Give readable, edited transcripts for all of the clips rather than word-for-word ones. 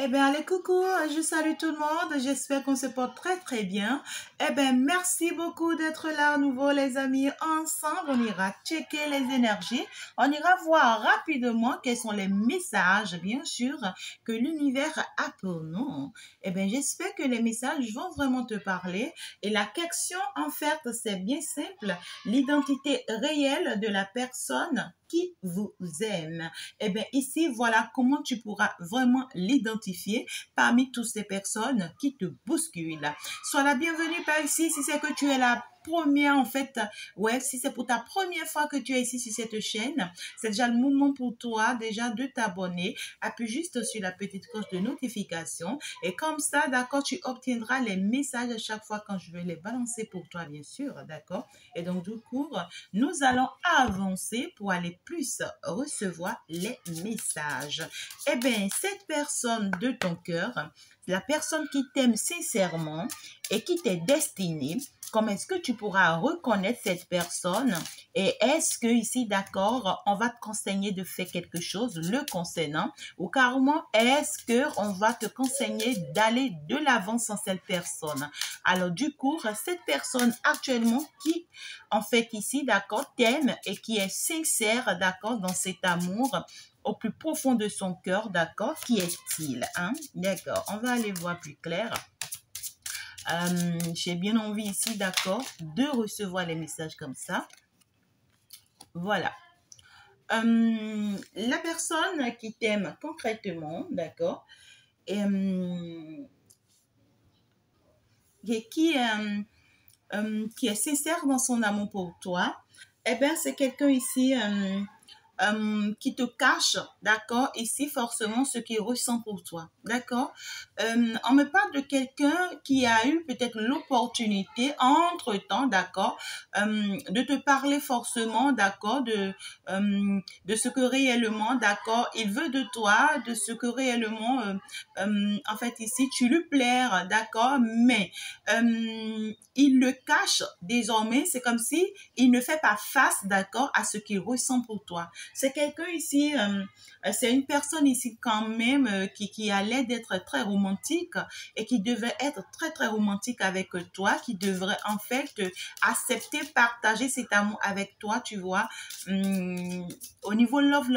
Eh bien, allez, coucou, je salue tout le monde. J'espère qu'on se porte très bien. Eh bien, merci beaucoup d'être là à nouveau, les amis. Ensemble, on ira checker les énergies. On ira voir rapidement quels sont les messages, bien sûr, que l'univers a pour nous. Eh bien, j'espère que les messages vont vraiment te parler. Et la question, en fait, c'est bien simple. L'identité réelle de la personne qui vous aime. Eh bien, ici, voilà comment tu pourras vraiment l'identifier parmi toutes ces personnes qui te bousculent. Sois la bienvenue par ici si c'est que tu es la première, en fait, ouais, si c'est pour ta première fois que tu es ici sur cette chaîne, c'est déjà le moment pour toi déjà de t'abonner. Appuie juste sur la petite cloche de notification et comme ça, d'accord, tu obtiendras les messages à chaque fois quand je vais les balancer pour toi, bien sûr, d'accord? Et donc, du coup, nous allons avancer pour aller plus recevoir les messages. Eh bien, cette personne de ton cœur, la personne qui t'aime sincèrement et qui t'est destinée, comment est-ce que tu pourras reconnaître cette personne et est-ce que ici, d'accord, on va te conseiller de faire quelque chose le concernant ou carrément est-ce qu'on va te conseiller d'aller de l'avant sans cette personne? Alors du coup, cette personne actuellement qui, en fait ici, d'accord, t'aime et qui est sincère, d'accord, dans cet amour, au plus profond de son cœur, d'accord, qui est-il, hein? D'accord, on va aller voir plus clair. J'ai bien envie ici, d'accord, de recevoir les messages comme ça. Voilà. La personne qui t'aime concrètement, d'accord, et qui est sincère dans son amour pour toi, eh bien, c'est quelqu'un ici qui te cache, d'accord, ici forcément ce qu'il ressent pour toi, d'accord. On me parle de quelqu'un qui a eu peut-être l'opportunité entre-temps, d'accord, de te parler forcément, d'accord, de ce que réellement, d'accord, il veut de toi, de ce que réellement, en fait ici, tu lui plais, d'accord, mais il le cache désormais, c'est comme si il ne fait pas face, d'accord, à ce qu'il ressent pour toi. C'est quelqu'un ici, c'est une personne ici quand même qui a l'air d'être très romantique et qui devait être très romantique avec toi, qui devrait en fait accepter, partager cet amour avec toi, tu vois, au niveau love,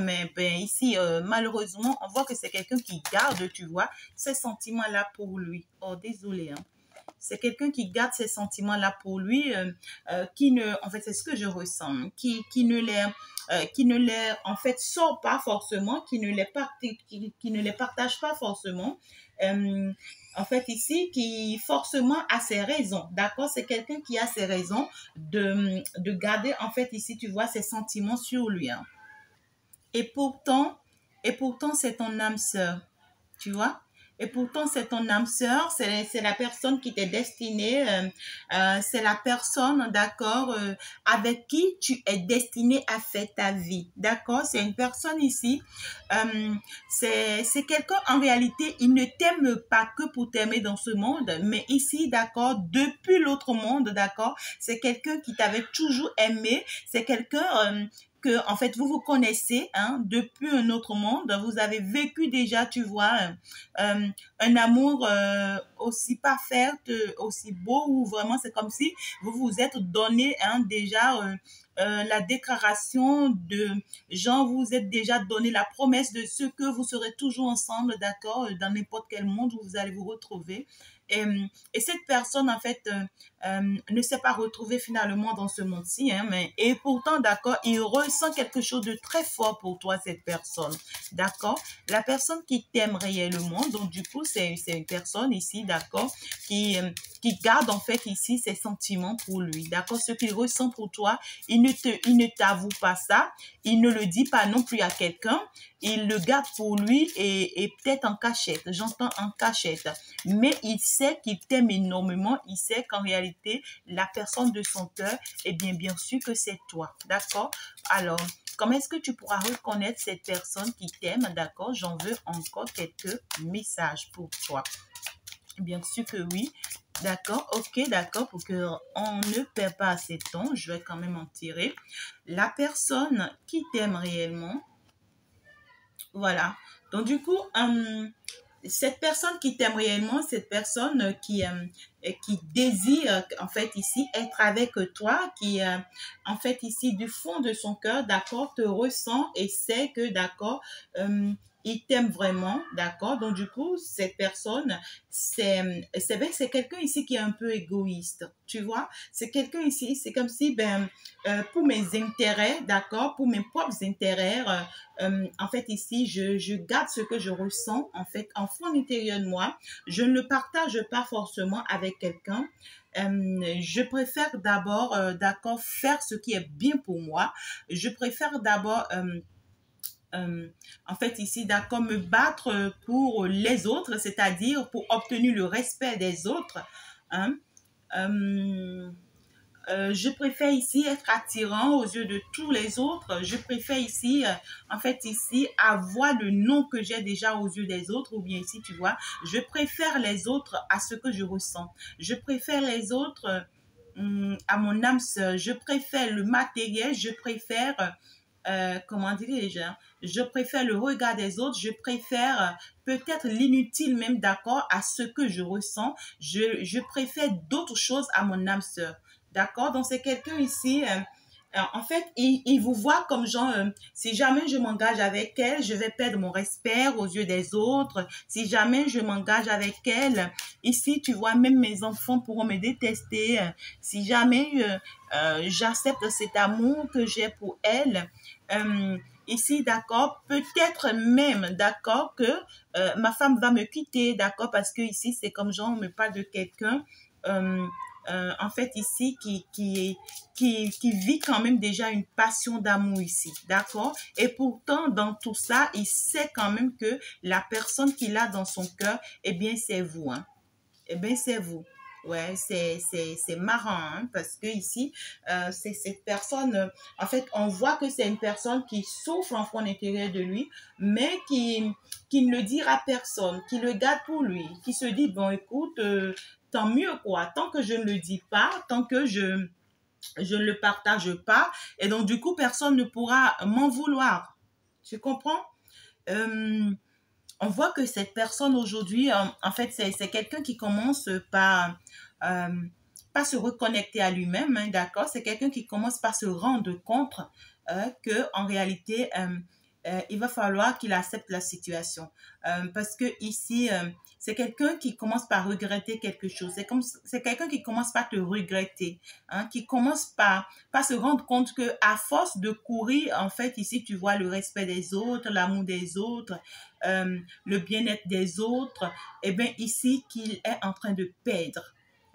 mais ben, ici, malheureusement, on voit que c'est quelqu'un qui garde, tu vois, ces sentiments-là pour lui. Oh, désolé, hein. C'est quelqu'un qui garde ces sentiments-là pour lui, qui ne, en fait, c'est ce que je ressens, qui ne les, en fait, sort pas forcément, qui ne les partage pas forcément. En fait, ici, qui forcément a ses raisons, d'accord? C'est quelqu'un qui a ses raisons de garder, en fait, ici, tu vois, ses sentiments sur lui, hein. Et pourtant, c'est ton âme sœur, tu vois? Et pourtant, c'est ton âme sœur, c'est la personne qui t'est destinée, c'est la personne, d'accord, avec qui tu es destiné à faire ta vie, d'accord? C'est une personne ici, c'est quelqu'un, en réalité, il ne t'aime pas que pour t'aimer dans ce monde, mais ici, d'accord, depuis l'autre monde, d'accord, c'est quelqu'un qui t'avait toujours aimé, c'est quelqu'un que, en fait, vous vous connaissez, hein, depuis un autre monde, vous avez vécu déjà, tu vois, un amour aussi parfait, aussi beau, où vraiment c'est comme si vous vous êtes donné, hein, déjà la déclaration de genre, vous vous êtes déjà donné la promesse de ce que vous serez toujours ensemble, d'accord, dans n'importe quel monde où vous allez vous retrouver. Et cette personne, en fait, ne s'est pas retrouvée finalement dans ce monde-ci, hein, et pourtant, d'accord, il ressent quelque chose de très fort pour toi, cette personne, d'accord? La personne qui t'aime réellement, donc du coup, c'est une personne ici, d'accord, qui garde en fait ici ses sentiments pour lui, d'accord? Ce qu'il ressent pour toi, il ne t'avoue pas ça, il ne le dit pas non plus à quelqu'un, il le garde pour lui et peut-être en cachette, j'entends en cachette, mais il sait qu'il t'aime énormément, il sait qu'en réalité, la personne de son cœur, eh bien sûr que c'est toi, d'accord? Alors, comment est-ce que tu pourras reconnaître cette personne qui t'aime, d'accord? J'en veux encore quelques messages pour toi. Bien sûr que oui. D'accord, ok, d'accord, pour qu'on ne perd pas assez de temps, je vais quand même en tirer. La personne qui t'aime réellement, voilà. Donc du coup, cette personne qui t'aime réellement, cette personne qui désire, en fait, ici, être avec toi, qui, en fait, ici, du fond de son cœur, d'accord, te ressent et sait que, d'accord, il t'aime vraiment, d'accord. Donc, du coup, cette personne, c'est vrai que c'est quelqu'un ici qui est un peu égoïste, tu vois. C'est quelqu'un ici, c'est comme si, pour mes intérêts, d'accord, pour mes propres intérêts, en fait, ici, je garde ce que je ressens, en fait, en fond intérieur de moi. Je ne le partage pas forcément avec quelqu'un. Je préfère d'abord, d'accord, faire ce qui est bien pour moi. Je préfère d'abord, en fait, ici, d'accord, me battre pour les autres, c'est-à-dire pour obtenir le respect des autres. Hein. Euh, je préfère ici être attirant aux yeux de tous les autres. Je préfère ici, en fait, ici, avoir le nom que j'ai déjà aux yeux des autres. Ou bien ici, tu vois, je préfère les autres à ce que je ressens. Je préfère les autres à mon âme sœur. Je préfère le matériel. Je préfère, comment dirais-je, hein, je préfère le regard des autres. Je préfère peut-être l'inutile même, d'accord, à ce que je ressens. Je préfère d'autres choses à mon âme sœur. D'accord? Donc, c'est quelqu'un ici, en fait, il vous voit comme genre, si jamais je m'engage avec elle, je vais perdre mon respect aux yeux des autres. Si jamais je m'engage avec elle, ici, tu vois, même mes enfants pourront me détester. Si jamais j'accepte cet amour que j'ai pour elle, ici, d'accord, peut-être même, d'accord, que ma femme va me quitter, d'accord, parce que ici, c'est comme genre, on me parle de quelqu'un, euh, en fait, ici, qui vit quand même déjà une passion d'amour ici, d'accord? Et pourtant, dans tout ça, il sait quand même que la personne qu'il a dans son cœur, eh bien, c'est vous, hein? Eh bien, c'est vous. Ouais, c'est marrant, hein, parce que ici, c'est cette personne, en fait, on voit que c'est une personne qui souffre en fond intérieur de lui, mais qui ne le dira à personne, qui le garde pour lui, qui se dit, bon, écoute, tant mieux, quoi, tant que je ne le dis pas, tant que je ne le partage pas, et donc, du coup, personne ne pourra m'en vouloir. Tu comprends? Euh, on voit que cette personne aujourd'hui, en fait, c'est quelqu'un qui commence euh, par se reconnecter à lui-même, hein, d'accord? C'est quelqu'un qui commence par se rendre compte que en réalité, il va falloir qu'il accepte la situation. Parce que ici, c'est quelqu'un qui commence par regretter quelque chose. C'est quelqu'un qui commence par te regretter, hein, qui commence par se rendre compte que à force de courir, en fait, ici, tu vois le respect des autres, l'amour des autres, le bien-être des autres, et bien ici, qu'il est en train de perdre.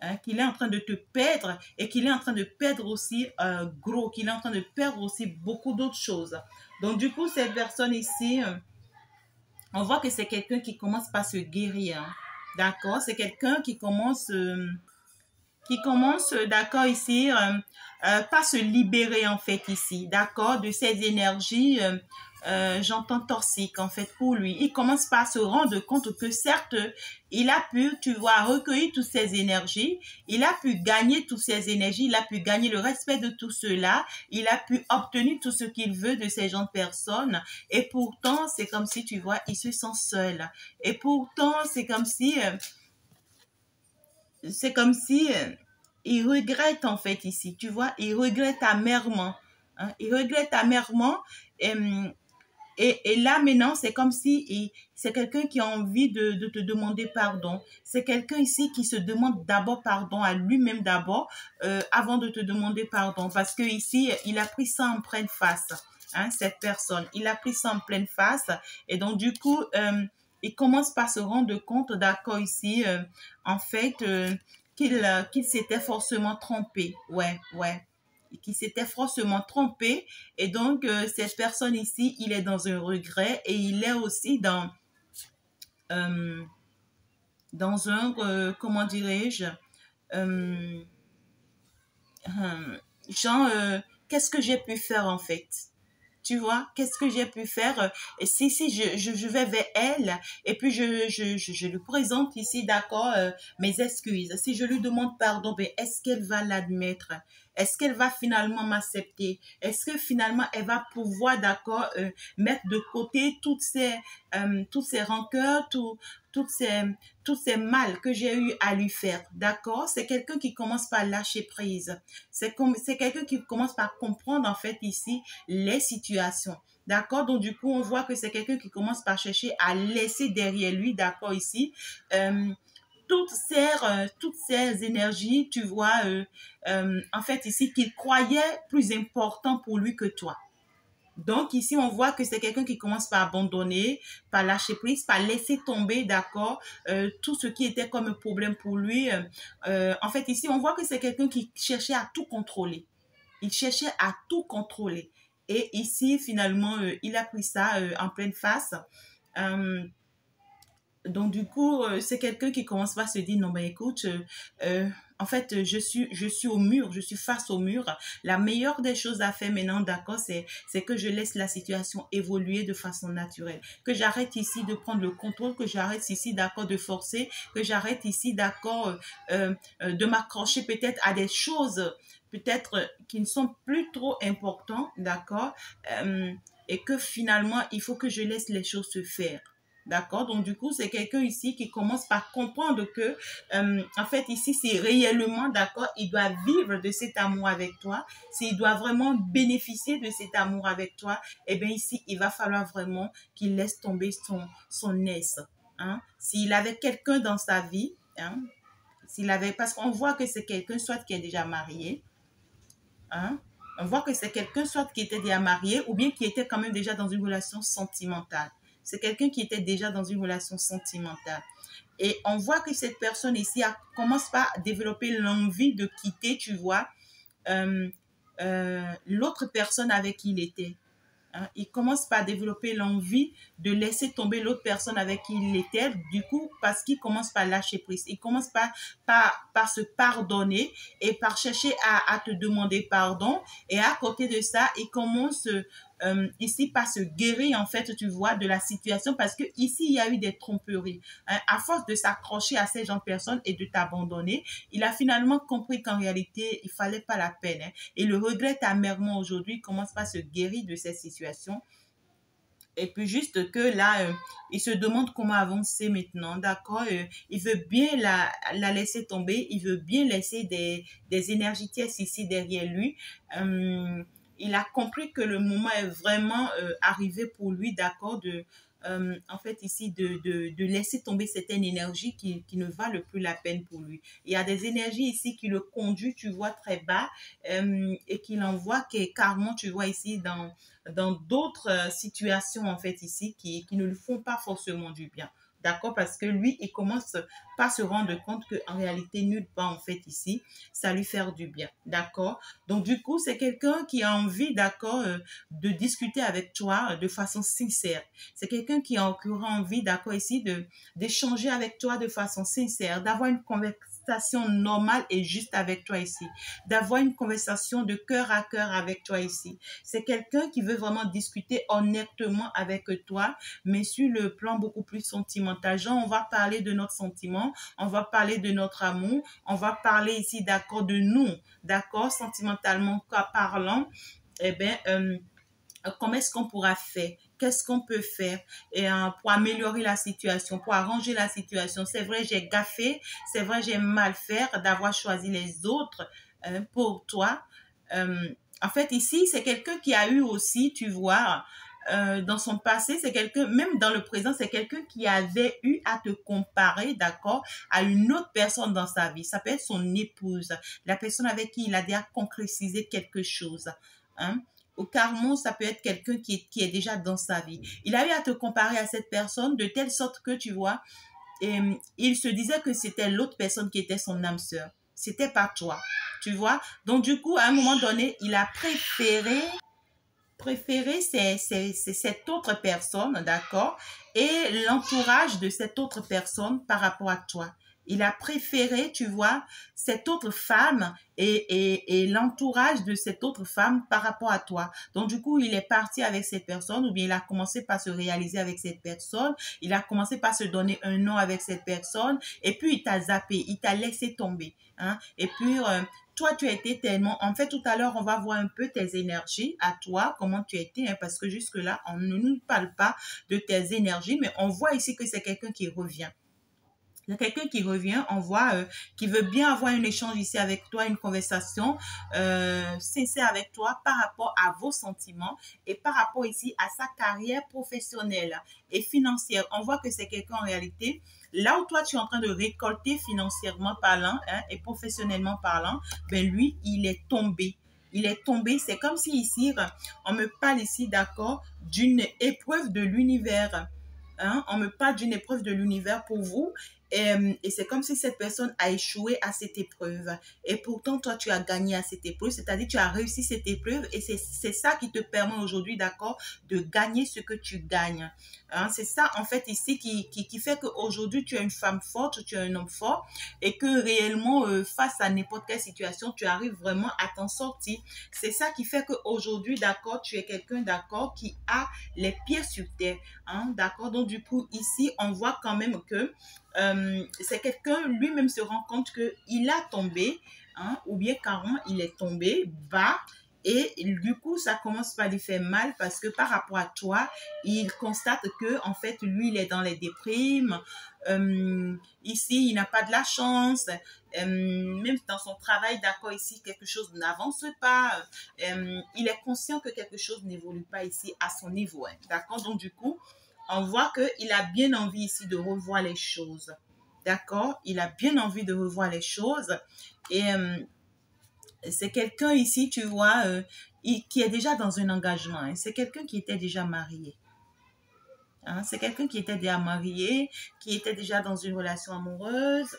Hein, qu'il est en train de te perdre et qu'il est en train de perdre aussi gros, qu'il est en train de perdre aussi beaucoup d'autres choses. Donc, du coup, cette personne ici, on voit que c'est quelqu'un qui commence par se guérir. Hein. D'accord? C'est quelqu'un qui commence, d'accord, ici, pas se libérer, en fait, ici, d'accord, de ses énergies, j'entends toxiques, en fait, pour lui. Il commence par se rendre compte que, certes, il a pu, tu vois, recueillir toutes ces énergies, il a pu gagner toutes ces énergies, il a pu gagner le respect de tout cela, il a pu obtenir tout ce qu'il veut de ces gens de personnes, et pourtant, c'est comme si, tu vois, il se sent seul. Et pourtant, c'est comme si il regrette en fait ici, tu vois, il regrette amèrement. Hein, il regrette amèrement. Et, et là maintenant, c'est comme si c'est quelqu'un qui a envie de te demander pardon. C'est quelqu'un ici qui se demande d'abord pardon à lui-même d'abord, avant de te demander pardon. Parce que ici, il a pris ça en pleine face, hein, cette personne. Il a pris ça en pleine face. Et donc, du coup, il commence par se rendre compte, d'accord, ici, en fait, qu'il s'était forcément trompé. Ouais, ouais. Qu'il s'était forcément trompé. Et donc, cette personne ici, il est dans un regret et il est aussi euh, dans un, comment dirais-je, euh, genre, qu'est-ce que j'ai pu faire en fait? Tu vois, qu'est-ce que j'ai pu faire? Et si je vais vers elle et puis je lui présente ici, d'accord, mes excuses. Si je lui demande pardon, ben, est-ce qu'elle va l'admettre? Est-ce qu'elle va finalement m'accepter? Est-ce que finalement elle va pouvoir, d'accord, mettre de côté toutes ces rancœurs, toutes ces, tous ces mal que j'ai eu à lui faire, d'accord? C'est quelqu'un qui commence par lâcher prise. C'est quelqu'un qui commence par comprendre, en fait, ici, les situations. D'accord? Donc, du coup, on voit que c'est quelqu'un qui commence par chercher à laisser derrière lui, d'accord, ici, euh, toutes ces énergies, tu vois, en fait, ici, qu'il croyait plus important pour lui que toi. Donc, ici, on voit que c'est quelqu'un qui commence par abandonner, par lâcher prise, par laisser tomber, d'accord, tout ce qui était comme un problème pour lui. En fait, ici, on voit que c'est quelqu'un qui cherchait à tout contrôler. Il cherchait à tout contrôler. Et ici, finalement, il a pris ça en pleine face. Euh, donc, du coup, c'est quelqu'un qui commence par se dire, non, ben écoute, en fait, je suis au mur, je suis face au mur. La meilleure des choses à faire maintenant, d'accord, c'est que je laisse la situation évoluer de façon naturelle. Que j'arrête ici de prendre le contrôle, que j'arrête ici, d'accord, de forcer, que j'arrête ici, d'accord, de m'accrocher peut-être à des choses, peut-être qui ne sont plus trop importantes, d'accord, et que finalement, il faut que je laisse les choses se faire. D'accord? Donc, du coup, c'est quelqu'un ici qui commence par comprendre que, en fait, ici, c'est réellement, d'accord, il doit vivre de cet amour avec toi. S'il doit vraiment bénéficier de cet amour avec toi, eh bien, ici, il va falloir vraiment qu'il laisse tomber son aise. Hein? S'il avait quelqu'un dans sa vie, hein, s'il avait, parce qu'on voit que c'est quelqu'un soit qui est déjà marié, hein, on voit que c'est quelqu'un soit qui était déjà marié ou bien qui était quand même déjà dans une relation sentimentale. C'est quelqu'un qui était déjà dans une relation sentimentale. Et on voit que cette personne ici commence par développer l'envie de quitter, tu vois, euh, l'autre personne avec qui il était. Hein, il commence par développer l'envie de laisser tomber l'autre personne avec qui il était, du coup, parce qu'il commence par lâcher prise. Il commence par se pardonner et par chercher à te demander pardon. Et à côté de ça, il commence ici par se guérir, en fait, tu vois, de la situation, parce que ici, il y a eu des tromperies. Hein. À force de s'accrocher à ces gens de personnes et de t'abandonner, il a finalement compris qu'en réalité, il fallait pas la peine. Hein. Et le regrette amèrement aujourd'hui, il commence par se guérir de cette situation. Et puis juste que là, il se demande comment avancer maintenant, d'accord? Il veut bien la laisser tomber, il veut bien laisser des énergies tierces ici derrière lui. Il a compris que le moment est vraiment arrivé pour lui, d'accord, en fait, ici, de laisser tomber certaines énergies qui ne valent plus la peine pour lui. Il y a des énergies ici qui le conduisent, tu vois, très bas et qui l'envoient carrément, tu vois, ici, dans d'autres situations, en fait, ici, qui ne lui font pas forcément du bien. D'accord? Parce que lui, il commence pas se rendre compte qu'en réalité, nulle part, en fait, ici, ça lui fait du bien. D'accord? Donc, du coup, c'est quelqu'un qui a envie, d'accord, de discuter avec toi de façon sincère. C'est quelqu'un qui a envie, d'accord, ici, d'échanger avec toi de façon sincère, d'avoir une conversation normale et juste avec toi ici, d'avoir une conversation de cœur à cœur avec toi ici. C'est quelqu'un qui veut vraiment discuter honnêtement avec toi, mais sur le plan beaucoup plus sentimental. Genre, on va parler de notre sentiment, on va parler de notre amour, on va parler ici, d'accord, de nous, d'accord, sentimentalement parlant, eh bien, comment est-ce qu'on pourra faire? Qu'est-ce qu'on peut faire pour améliorer la situation, pour arranger la situation? C'est vrai, j'ai gaffé, c'est vrai, j'ai mal fait d'avoir choisi les autres pour toi. En fait, ici, c'est quelqu'un qui a eu aussi, tu vois, dans son passé, c'est quelqu'un, même dans le présent, c'est quelqu'un qui avait eu à te comparer, d'accord, à une autre personne dans sa vie. Ça peut être son épouse, la personne avec qui il a déjà concrétisé quelque chose. Hein? Ou carrément, ça peut être quelqu'un qui est déjà dans sa vie. Il a eu à te comparer à cette personne de telle sorte que, tu vois, il se disait que c'était l'autre personne qui était son âme sœur. C'était pas toi, tu vois. Donc, du coup, à un moment donné, il a préféré c'est cette autre personne, d'accord, et l'entourage de cette autre personne par rapport à toi. Il a préféré, tu vois, cette autre femme et l'entourage de cette autre femme par rapport à toi. Donc, du coup, il est parti avec cette personne ou bien il a commencé par se réaliser avec cette personne. Il a commencé par se donner un nom avec cette personne et puis il t'a zappé, il t'a laissé tomber. Hein? Et puis, toi, tu as été tellement... En fait, tout à l'heure, on va voir un peu tes énergies à toi, comment tu as été, hein, parce que jusque-là, on ne nous parle pas de tes énergies, mais on voit ici que c'est quelqu'un qui revient. Il y a quelqu'un qui revient, on voit, qui veut bien avoir un échange ici avec toi, une conversation sincère avec toi par rapport à vos sentiments et par rapport ici à sa carrière professionnelle et financière. On voit que c'est quelqu'un en réalité, là où toi tu es en train de récolter financièrement parlant, hein, et professionnellement parlant, ben lui, il est tombé. Il est tombé, c'est comme si ici, on me parle ici, d'accord, d'une épreuve de l'univers. Hein, on me parle d'une épreuve de l'univers pour vous et c'est comme si cette personne a échoué à cette épreuve. Et pourtant, toi, tu as gagné à cette épreuve, c'est-à-dire tu as réussi cette épreuve et c'est ça qui te permet aujourd'hui, d'accord, de gagner ce que tu gagnes. Hein, c'est ça, en fait, ici qui fait qu'aujourd'hui, tu es une femme forte, tu es un homme fort et que réellement, face à n'importe quelle situation, tu arrives vraiment à t'en sortir. C'est ça qui fait qu'aujourd'hui, d'accord, tu es quelqu'un, d'accord, qui a les pieds sur terre. Hein, d'accord, donc du coup, ici, on voit quand même que c'est quelqu'un, lui-même se rend compte qu'il a tombé, hein, ou bien carrément, il est tombé bas. Et du coup, ça commence pas à lui faire mal parce que par rapport à toi, il constate que en fait, lui, il est dans les déprimes. Ici, il n'a pas de la chance. Même dans son travail, d'accord, ici, quelque chose n'avance pas. Il est conscient que quelque chose n'évolue pas ici à son niveau. Hein, d'accord, donc du coup, on voit qu'il a bien envie ici de revoir les choses. D'accord? Il a bien envie de revoir les choses. Et c'est quelqu'un ici, tu vois, qui est déjà dans un engagement. Hein. C'est quelqu'un qui était déjà marié. Hein? C'est quelqu'un qui était déjà marié, qui était déjà dans une relation amoureuse.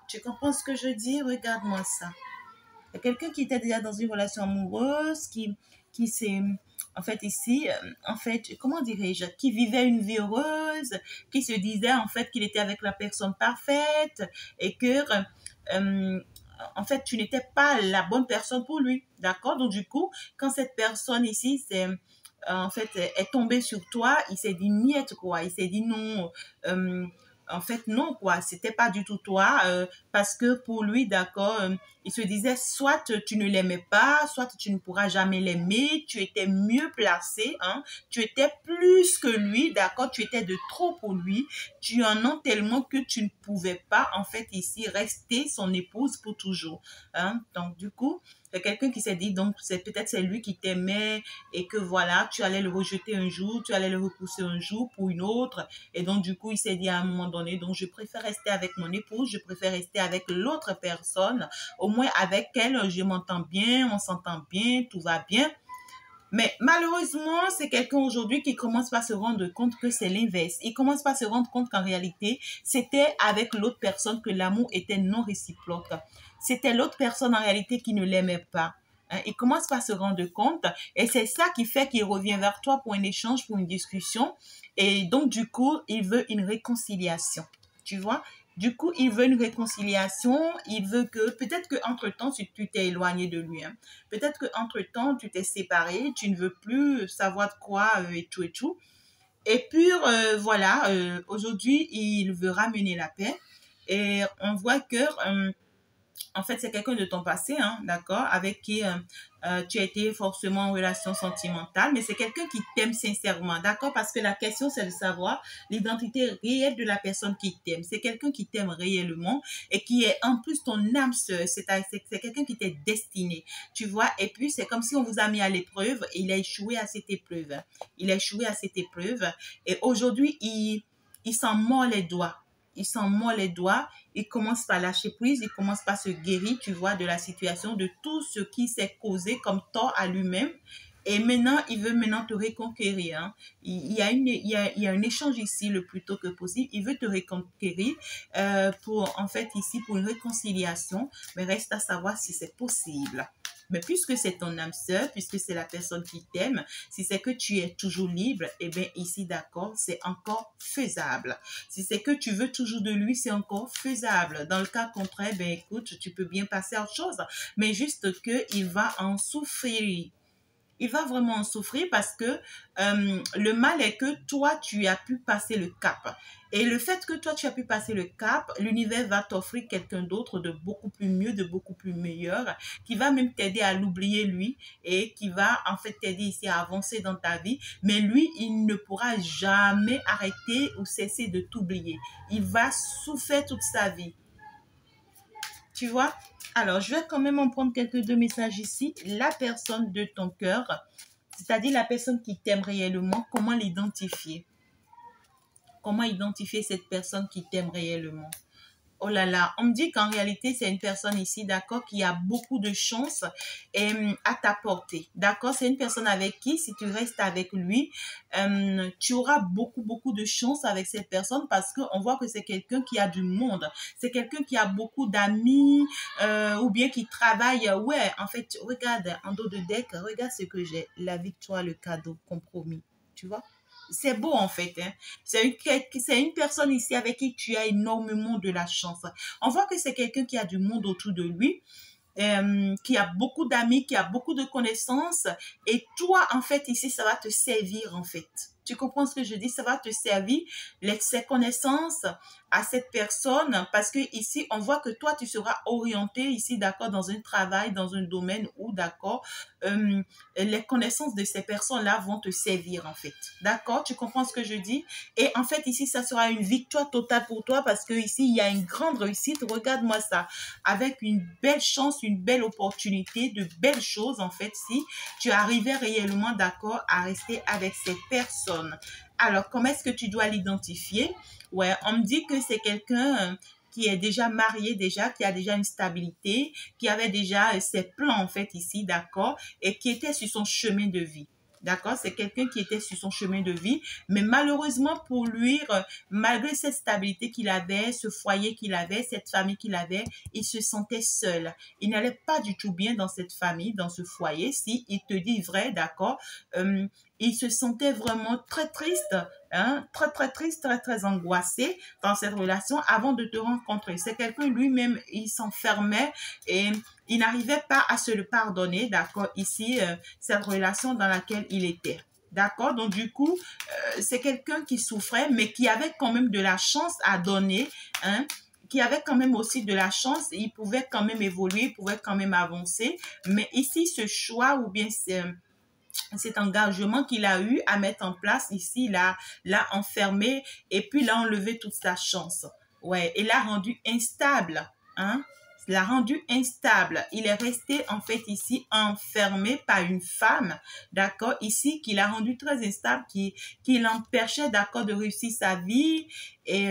Tu comprends ce que je dis? Regarde-moi ça. C'est quelqu'un qui était déjà dans une relation amoureuse, qui s'est... En fait, ici, en fait, comment dirais-je, qui vivait une vie heureuse, qui se disait en fait qu'il était avec la personne parfaite et que, en fait, tu n'étais pas la bonne personne pour lui, d'accord? Donc, du coup, quand cette personne ici, en fait, est tombée sur toi, il s'est dit niette, quoi. Il s'est dit non, en fait, non, quoi. C'était pas du tout toi, parce que pour lui, d'accord, il se disait soit tu ne l'aimais pas, soit tu ne pourras jamais l'aimer, tu étais mieux placé, hein, tu étais plus que lui, d'accord, tu étais de trop pour lui, tu en as tellement que tu ne pouvais pas, en fait, ici, rester son épouse pour toujours, hein. Donc, du coup, c'est quelqu'un qui s'est dit, donc, peut-être c'est lui qui t'aimait et que voilà, tu allais le rejeter un jour, tu allais le repousser un jour pour une autre. Et donc, du coup, il s'est dit à un moment donné, donc, je préfère rester avec mon épouse, je préfère rester avec l'autre personne. Au moins, avec elle, je m'entends bien, on s'entend bien, tout va bien. Mais malheureusement, c'est quelqu'un aujourd'hui qui commence pas à se rendre compte que c'est l'inverse. Il commence pas à se rendre compte qu'en réalité, c'était avec l'autre personne que l'amour était non réciproque. C'était l'autre personne en réalité qui ne l'aimait pas. Hein, il commence pas à se rendre compte et c'est ça qui fait qu'il revient vers toi pour un échange, pour une discussion. Et donc, du coup, il veut une réconciliation. Tu vois? Du coup, il veut une réconciliation. Il veut que, peut-être qu'entre-temps, tu t'es éloigné de lui. Hein. Peut-être qu'entre-temps, tu t'es séparé, tu ne veux plus savoir de quoi et tout et tout. Et puis, voilà, aujourd'hui, il veut ramener la paix. Et on voit que en fait, c'est quelqu'un de ton passé, hein, d'accord, avec qui tu as été forcément en relation sentimentale, mais c'est quelqu'un qui t'aime sincèrement, d'accord, parce que la question, c'est de savoir l'identité réelle de la personne qui t'aime. C'est quelqu'un qui t'aime réellement et qui est en plus ton âme sœur. C'est quelqu'un qui t'est destiné, tu vois, et puis c'est comme si on vous a mis à l'épreuve et il a échoué à cette épreuve. Il a échoué à cette épreuve et aujourd'hui, il s'en mord les doigts. Il s'en mord les doigts, il commence par lâcher prise, il commence par se guérir, tu vois, de la situation, de tout ce qui s'est causé comme tort à lui-même. Et maintenant, il veut maintenant te reconquérir. Hein. Il y a un échange ici le plus tôt que possible. Il veut te reconquérir pour, en fait, ici, pour une réconciliation. Mais reste à savoir si c'est possible. Mais puisque c'est ton âme sœur, puisque c'est la personne qui t'aime, si c'est que tu es toujours libre, eh bien ici, d'accord, c'est encore faisable. Si c'est que tu veux toujours de lui, c'est encore faisable. Dans le cas contraire, ben écoute, tu peux bien passer à autre chose, mais juste qu'il va en souffrir. Il va vraiment en souffrir parce que le mal est que toi, tu as pu passer le cap. Et le fait que toi, tu as pu passer le cap, l'univers va t'offrir quelqu'un d'autre de beaucoup plus mieux, de beaucoup plus meilleur, qui va même t'aider à l'oublier lui et qui va en fait t'aider ici à avancer dans ta vie. Mais lui, il ne pourra jamais arrêter ou cesser de t'oublier. Il va souffrir toute sa vie. Tu vois? Alors, je vais quand même en prendre quelques deux messages ici. La personne de ton cœur, c'est-à-dire la personne qui t'aime réellement, comment l'identifier? Comment identifier cette personne qui t'aime réellement? Oh là là, on me dit qu'en réalité, c'est une personne ici, d'accord, qui a beaucoup de chance à t'apporter, d'accord? C'est une personne avec qui, si tu restes avec lui, tu auras beaucoup de chance avec cette personne parce qu'on voit que c'est quelqu'un qui a du monde. C'est quelqu'un qui a beaucoup d'amis ou bien qui travaille. Ouais, en fait, regarde, en dos de deck, regarde ce que j'ai. La victoire, le cadeau, compromis. Tu vois? C'est beau en fait. Hein. C'est une personne ici avec qui tu as énormément de la chance. On voit que c'est quelqu'un qui a du monde autour de lui, qui a beaucoup d'amis, qui a beaucoup de connaissances. Et toi, en fait, ici, ça va te servir en fait. Tu comprends ce que je dis? Ça va te servir, ses connaissances à cette personne parce que ici, on voit que toi, tu seras orienté ici, d'accord, dans un travail, dans un domaine où, d'accord, les connaissances de ces personnes-là vont te servir en fait. D'accord? Tu comprends ce que je dis? Et en fait, ici, ça sera une victoire totale pour toi parce que ici, il y a une grande réussite. Regarde-moi ça. Avec une belle chance, une belle opportunité, de belles choses en fait, si tu arrivais réellement, d'accord, à rester avec cette personne. Alors, comment est-ce que tu dois l'identifier? Ouais, on me dit que c'est quelqu'un qui est déjà marié déjà, qui a déjà une stabilité, qui avait déjà ses plans en fait ici, d'accord, et qui était sur son chemin de vie. D'accord, c'est quelqu'un qui était sur son chemin de vie, mais malheureusement pour lui, malgré cette stabilité qu'il avait, ce foyer qu'il avait, cette famille qu'il avait, il se sentait seul. Il n'allait pas du tout bien dans cette famille, dans ce foyer. Si il te dit vrai, d'accord, il se sentait vraiment très triste, hein, très triste, très angoissé dans cette relation avant de te rencontrer. C'est quelqu'un lui-même, il s'enfermait et il n'arrivait pas à se le pardonner, d'accord, ici, cette relation dans laquelle il était. D'accord? Donc, du coup, c'est quelqu'un qui souffrait, mais qui avait quand même de la chance à donner, hein, qui avait quand même aussi de la chance, il pouvait quand même évoluer, il pouvait quand même avancer. Mais ici, ce choix ou bien cet engagement qu'il a eu à mettre en place ici, l'a enfermé et puis l'a enlevé toute sa chance. Ouais, et l'a rendu instable, hein? L'a rendu instable. Il est resté en fait ici enfermé par une femme, d'accord, ici qui l'a rendu très instable, qui l'empêchait, d'accord, de réussir sa vie et,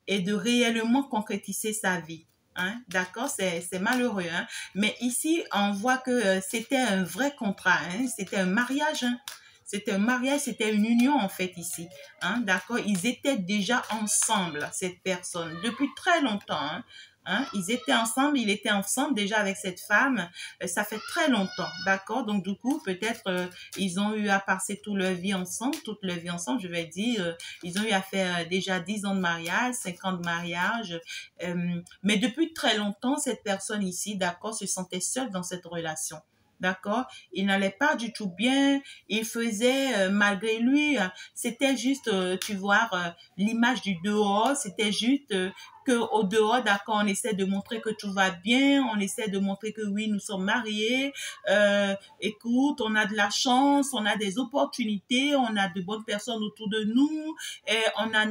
et de réellement concrétiser sa vie. Hein, d'accord, c'est malheureux. Hein? Mais ici, on voit que c'était un vrai contrat. Hein? C'était un mariage. Hein? C'était un mariage, c'était une union en fait ici. Hein? D'accord, ils étaient déjà ensemble, cette personne, depuis très longtemps. Hein? Hein? Ils étaient ensemble, il était ensemble déjà avec cette femme. Ça fait très longtemps, d'accord. Donc du coup, peut-être ils ont eu à passer toute leur vie ensemble, je vais dire. Ils ont eu à faire déjà 10 ans de mariage, 5 ans de mariage. Mais depuis très longtemps, cette personne ici, d'accord, se sentait seule dans cette relation. D'accord? Il n'allait pas du tout bien. Il faisait, malgré lui, c'était juste, tu vois, l'image du dehors. C'était juste que au dehors, d'accord, on essaie de montrer que tout va bien. On essaie de montrer que oui, nous sommes mariés. Écoute, on a de la chance, on a des opportunités, on a de bonnes personnes autour de nous. Et on a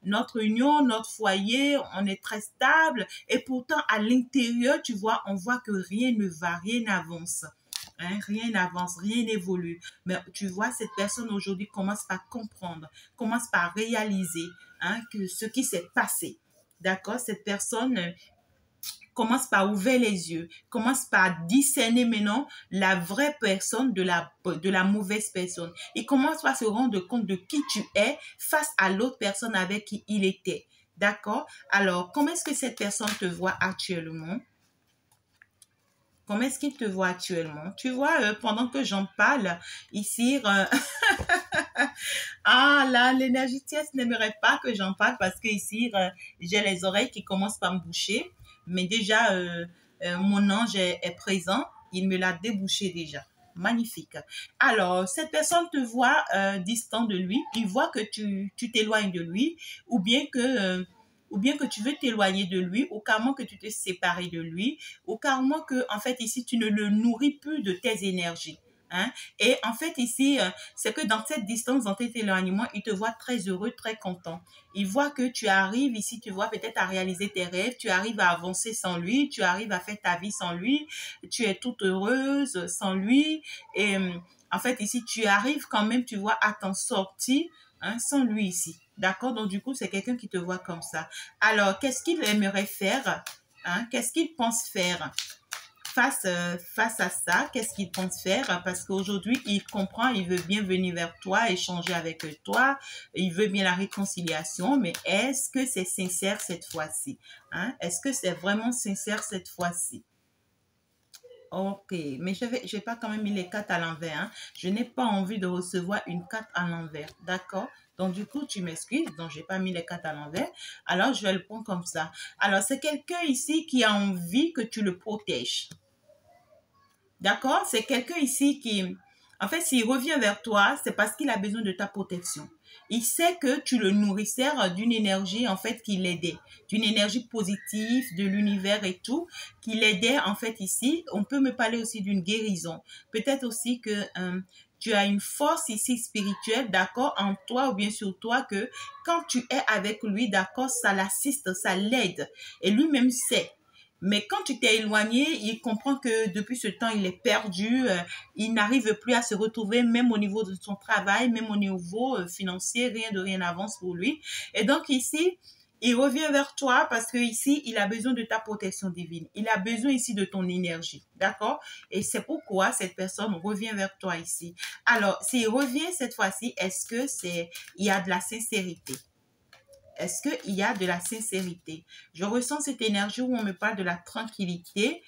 notre union, notre foyer. On est très stable. Et pourtant, à l'intérieur, tu vois, on voit que rien ne va, rien n'avance. Hein, rien n'avance, rien n'évolue. Mais tu vois, cette personne aujourd'hui commence par comprendre, commence par réaliser, hein, que ce qui s'est passé. D'accord? Cette personne commence par ouvrir les yeux, commence par discerner maintenant la vraie personne de la mauvaise personne. Il commence par se rendre compte de qui tu es face à l'autre personne avec qui il était. D'accord? Alors, comment est-ce que cette personne te voit actuellement? Comment est-ce qu'il te voit actuellement? Tu vois, pendant que j'en parle, ici, ah là, l'énergie tierce n'aimerait pas que j'en parle parce que ici, j'ai les oreilles qui commencent par me boucher. Mais déjà, mon ange est présent. Il me l'a débouché déjà. magnifique. Alors, cette personne te voit distant de lui, il voit que tu t'éloignes de lui, ou bien que tu veux t'éloigner de lui, ou carrément que tu te sépares de lui, ou carrément que, en fait, ici, tu ne le nourris plus de tes énergies. Hein? Et en fait, ici, c'est que dans cette distance, dans cet éloignement, il te voit très heureux, très content. Il voit que tu arrives ici, tu vois peut-être à réaliser tes rêves, tu arrives à avancer sans lui, tu arrives à faire ta vie sans lui, tu es toute heureuse sans lui. Et en fait, ici, tu arrives quand même, tu vois, à t'en sortir hein, sans lui ici. D'accord? Donc, du coup, c'est quelqu'un qui te voit comme ça. Alors, qu'est-ce qu'il aimerait faire? Hein? Qu'est-ce qu'il pense faire? Face à ça, qu'est-ce qu'il pense faire? Parce qu'aujourd'hui, il comprend, il veut bien venir vers toi, échanger avec toi, il veut bien la réconciliation, mais est-ce que c'est sincère cette fois-ci? Hein? Est-ce que c'est vraiment sincère cette fois-ci? Ok, mais je n'ai pas quand même mis les cartes à l'envers. Hein. Je n'ai pas envie de recevoir une carte à l'envers. D'accord? Donc, du coup, tu m'excuses. Donc, je n'ai pas mis les cartes à l'envers. Alors, je vais le prendre comme ça. Alors, c'est quelqu'un ici qui a envie que tu le protèges. D'accord? C'est quelqu'un ici qui, en fait, s'il revient vers toi, c'est parce qu'il a besoin de ta protection. Il sait que tu le nourrissais d'une énergie, en fait, qui l'aidait, d'une énergie positive, de l'univers et tout, qui l'aidait, en fait, ici. On peut me parler aussi d'une guérison. Peut-être aussi que tu as une force ici spirituelle, d'accord, en toi ou bien sur toi, que quand tu es avec lui, d'accord, ça l'assiste, ça l'aide. Et lui-même sait. Mais quand tu t'es éloigné, il comprend que depuis ce temps, il est perdu. Il n'arrive plus à se retrouver, même au niveau de son travail, même au niveau financier. Rien de rien n'avance pour lui. Et donc ici, il revient vers toi parce que ici, il a besoin de ta protection divine. Il a besoin ici de ton énergie. D'accord? Et c'est pourquoi cette personne revient vers toi ici. Alors, s'il revient cette fois-ci, est-ce que il y a de la sincérité? Est-ce qu'il y a de la sincérité? Je ressens cette énergie où on me parle de la tranquillité.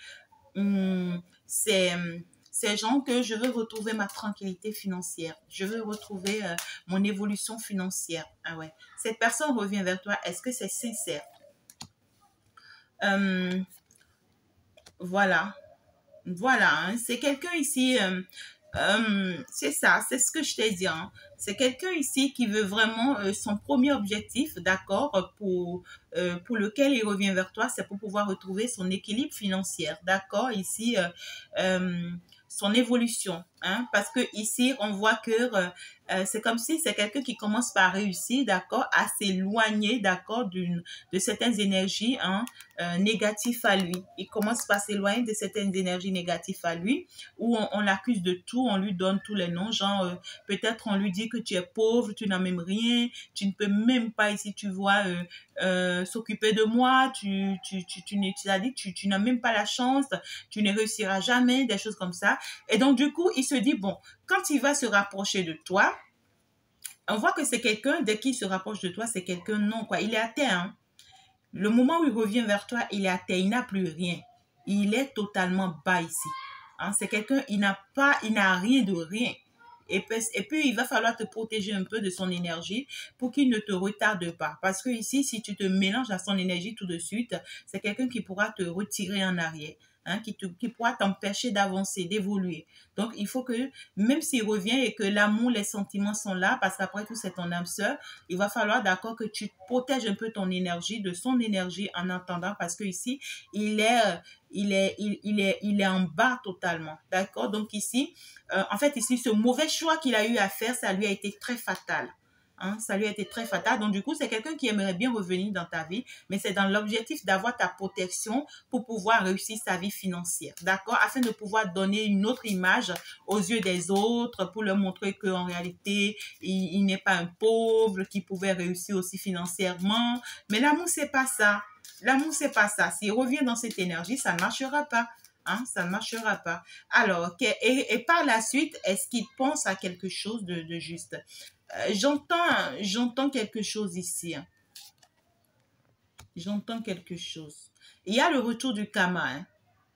C'est genre que je veux retrouver ma tranquillité financière. Je veux retrouver mon évolution financière. Ah ouais. Cette personne revient vers toi. Est-ce que c'est sincère? Voilà. Voilà. Hein. C'est quelqu'un ici... c'est ça, c'est ce que je t'ai dit. Hein. C'est quelqu'un ici qui veut vraiment son premier objectif, d'accord, pour lequel il revient vers toi, c'est pour pouvoir retrouver son équilibre financier, d'accord, ici, son évolution, hein, parce que ici, on voit que c'est comme si c'est quelqu'un qui commence par réussir, d'accord, à s'éloigner, d'accord, de certaines énergies hein, négatives à lui. Il commence par s'éloigner de certaines énergies négatives à lui, où on l'accuse de tout, on lui donne tous les noms, genre peut-être on lui dit que tu es pauvre, tu n'as même rien, tu ne peux même pas ici, tu vois, s'occuper de moi, tu as dit, tu n'as même pas la chance, tu ne réussiras jamais, des choses comme ça. Et donc du coup, il se dit, bon, quand il va se rapprocher de toi, on voit que c'est quelqu'un, dès qu'il se rapproche de toi, c'est quelqu'un, non, quoi, il est à terre, hein. Le moment où il revient vers toi, il est à terre, il n'a plus rien. Il est totalement bas ici. Hein, c'est quelqu'un, il n'a rien de rien. Et puis, il va falloir te protéger un peu de son énergie pour qu'il ne te retarde pas. Parce que ici, si tu te mélanges à son énergie tout de suite, c'est quelqu'un qui pourra te retirer en arrière. Hein, qui pourra t'empêcher d'avancer, d'évoluer. Donc, il faut que, même s'il revient et que l'amour, les sentiments sont là, parce qu'après tout, c'est ton âme sœur, il va falloir, d'accord, que tu protèges un peu ton énergie, de son énergie en attendant, parce que ici, il est en bas totalement. D'accord? Donc, ici, en fait, ici, ce mauvais choix qu'il a eu à faire, ça lui a été très fatal. Hein, ça lui a été très fatal. Donc, du coup, c'est quelqu'un qui aimerait bien revenir dans ta vie, mais c'est dans l'objectif d'avoir ta protection pour pouvoir réussir sa vie financière. D'accord? Afin de pouvoir donner une autre image aux yeux des autres pour leur montrer qu'en réalité, il n'est pas un pauvre, qu'il pouvait réussir aussi financièrement. Mais l'amour, c'est pas ça. L'amour, c'est pas ça. S'il revient dans cette énergie, ça ne marchera pas. Hein, ça ne marchera pas. Alors, et par la suite, est-ce qu'il pense à quelque chose de juste? J'entends quelque chose ici. Hein. J'entends quelque chose. Il y a le retour du karma. Hein.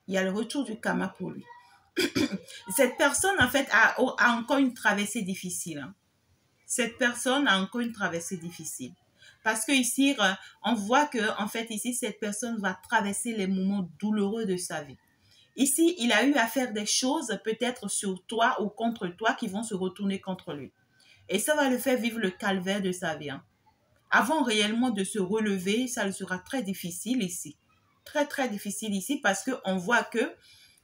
Il y a le retour du karma pour lui. Cette personne, en fait, a encore une traversée difficile. Hein. Cette personne a encore une traversée difficile. Parce que ici, on voit que, en fait, ici, cette personne va traverser les moments douloureux de sa vie. Ici, il a eu à faire des choses peut-être sur toi ou contre toi qui vont se retourner contre lui. Et ça va le faire vivre le calvaire de sa vie, hein. Avant réellement de se relever, ça le sera très difficile ici. Très, très difficile ici parce qu'on voit que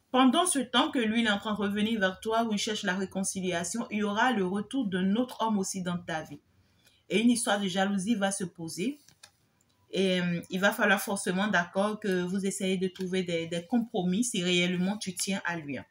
pendant ce temps que lui il est en train de revenir vers toi où il cherche la réconciliation, il y aura le retour d'un autre homme aussi dans ta vie. Et une histoire de jalousie va se poser. Et il va falloir forcément, d'accord, que vous essayez de trouver des compromis si réellement tu tiens à lui, hein.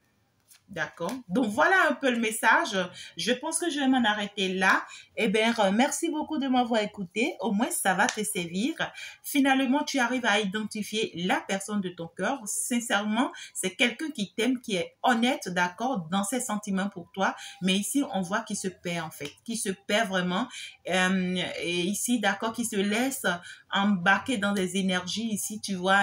D'accord. Donc voilà un peu le message. Je pense que je vais m'en arrêter là. Eh bien, merci beaucoup de m'avoir écouté. Au moins, ça va te servir. Finalement, tu arrives à identifier la personne de ton cœur. Sincèrement, c'est quelqu'un qui t'aime, qui est honnête, d'accord, dans ses sentiments pour toi. Mais ici, on voit qu'il se perd en fait, qu'il se perd vraiment. Et ici, d'accord, qu'il se laisse embarquer dans des énergies ici, tu vois,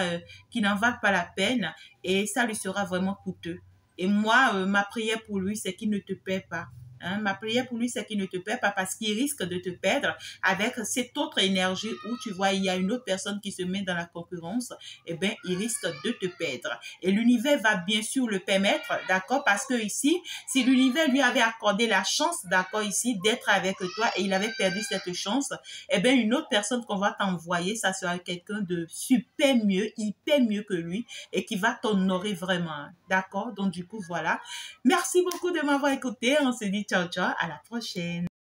qui n'en valent pas la peine. Et ça lui sera vraiment coûteux. Et moi, ma prière pour lui, c'est qu'il ne te perd pas. Hein? Ma prière pour lui, c'est qu'il ne te perd pas parce qu'il risque de te perdre avec cette autre énergie où tu vois, il y a une autre personne qui se met dans la concurrence. Eh bien, il risque de te perdre. Et l'univers va bien sûr le permettre, d'accord? Parce que ici, si l'univers lui avait accordé la chance, d'accord, ici, d'être avec toi et il avait perdu cette chance, eh bien, une autre personne qu'on va t'envoyer, ça sera quelqu'un de super mieux, hyper mieux que lui et qui va t'honorer vraiment. D'accord? Donc, du coup, voilà. Merci beaucoup de m'avoir écouté. On se dit ciao, ciao. À la prochaine.